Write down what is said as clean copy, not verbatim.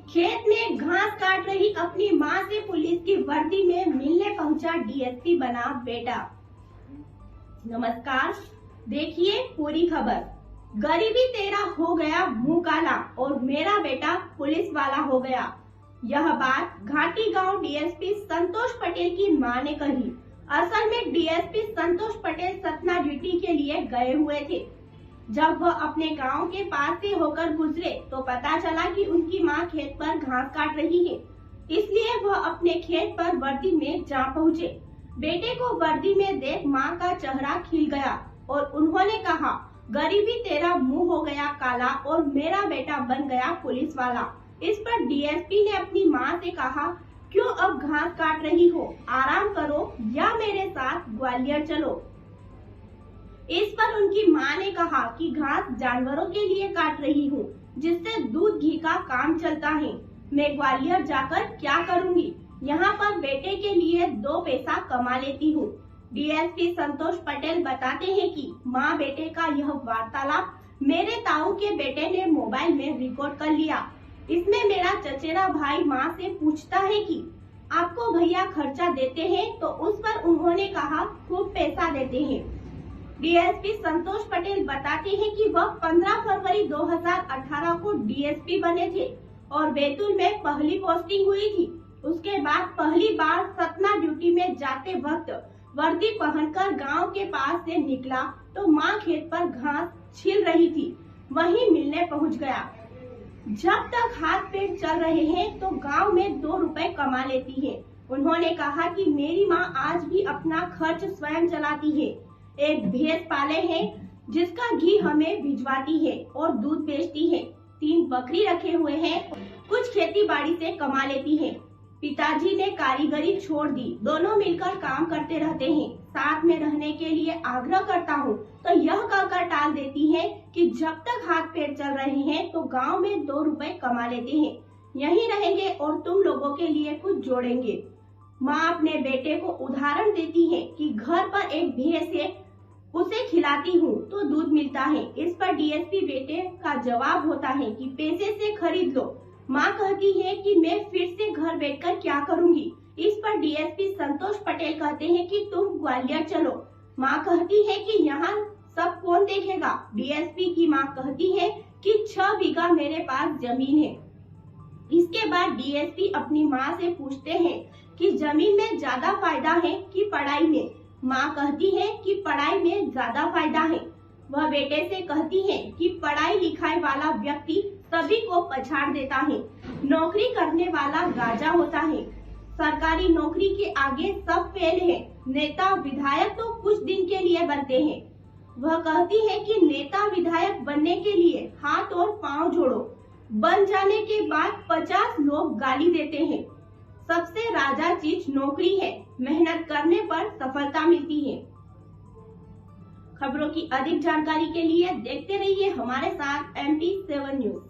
खेत में घास काट रही अपनी मां से पुलिस की वर्दी में मिलने पहुंचा डीएसपी बना बेटा। नमस्कार, देखिए पूरी खबर। गरीबी तेरा हो गया मुंह काला और मेरा बेटा पुलिस वाला हो गया। यह बात घाटी गांव डीएसपी संतोष पटेल की मां ने कही। असल में डीएसपी संतोष पटेल सतना ड्यूटी के लिए गए हुए थे। जब वह अपने गांव के पास से होकर गुजरे तो पता चला कि उनकी मां खेत पर घास काट रही है। इसलिए वह अपने खेत पर वर्दी में जा पहुँचे। बेटे को वर्दी में देख मां का चेहरा खिल गया और उन्होंने कहा, गरीबी तेरा मुंह हो गया काला और मेरा बेटा बन गया पुलिस वाला। इस पर डीएसपी ने अपनी मां से कहा, क्यों अब घास काट रही हो, आराम करो या मेरे साथ ग्वालियर चलो। इस पर उनकी मां ने कहा कि घास जानवरों के लिए काट रही हूँ, जिससे दूध घी का काम चलता है। मैं ग्वालियर जाकर क्या करूँगी, यहाँ पर बेटे के लिए 2 पैसा कमा लेती हूँ। डीएसपी संतोष पटेल बताते हैं कि मां बेटे का यह वार्तालाप मेरे ताऊ के बेटे ने मोबाइल में रिकॉर्ड कर लिया। इसमें मेरा चचेरा भाई मां से पूछता है कि आपको भैया खर्चा देते हैं, तो उस पर उन्होंने कहा खूब पैसा देते हैं। डीएसपी संतोष पटेल बताते हैं कि वह 15 फरवरी 2018 को डीएसपी बने थे और बैतूल में पहली पोस्टिंग हुई थी। उसके बाद पहली बार सतना ड्यूटी में जाते वक्त वर्दी पहनकर गांव के पास से निकला तो मां खेत पर घास छील रही थी, वहीं मिलने पहुंच गया। जब तक हाथ पैर चल रहे हैं तो गांव में 2 रुपए कमा लेती है। उन्होंने कहा कि मेरी मां आज भी अपना खर्च स्वयं चलाती है। एक भैंस पाले हैं जिसका घी हमें भिजवाती है और दूध बेचती है। 3 बकरी रखे हुए हैं, कुछ खेती बाड़ी से कमा लेती है। पिताजी ने कारीगरी छोड़ दी, दोनों मिलकर काम करते रहते हैं। साथ में रहने के लिए आग्रह करता हूँ तो यह कहकर टाल देती है कि जब तक हाथ पैर चल रहे हैं तो गांव में 2 रुपए कमा लेते हैं, यहीं रहेंगे और तुम लोगों के लिए कुछ जोड़ेंगे। माँ अपने बेटे को उदाहरण देती है कि घर पर एक भैंस है, उसे खिलाती हूँ तो दूध मिलता है। इस पर डीएसपी बेटे का जवाब होता है कि पैसे से खरीद लो। माँ कहती है कि मैं फिर से घर बैठकर क्या करूँगी। इस पर डीएसपी संतोष पटेल कहते हैं कि तुम ग्वालियर चलो। माँ कहती है कि यहाँ सब कौन देखेगा। डीएसपी की माँ कहती है कि 6 बीघा मेरे पास जमीन है। इसके बाद डीएसपी अपनी माँ से पूछते हैं कि जमीन में ज्यादा फायदा है कि पढ़ाई में। माँ कहती है कि पढ़ाई में ज्यादा फायदा है। वह बेटे से कहती है कि पढ़ाई लिखाई वाला व्यक्ति सभी को पछाड़ देता है, नौकरी करने वाला राजा होता है। सरकारी नौकरी के आगे सब फेल है। नेता विधायक तो कुछ दिन के लिए बनते हैं। वह कहती है कि नेता विधायक बनने के लिए हाथ और पाँव जोड़ो, बन जाने के बाद 50 लोग गाली देते हैं। सबसे राजा चीज नौकरी है, मेहनत करने पर सफलता मिलती है। खबरों की अधिक जानकारी के लिए देखते रहिए हमारे साथ MP7 न्यूज।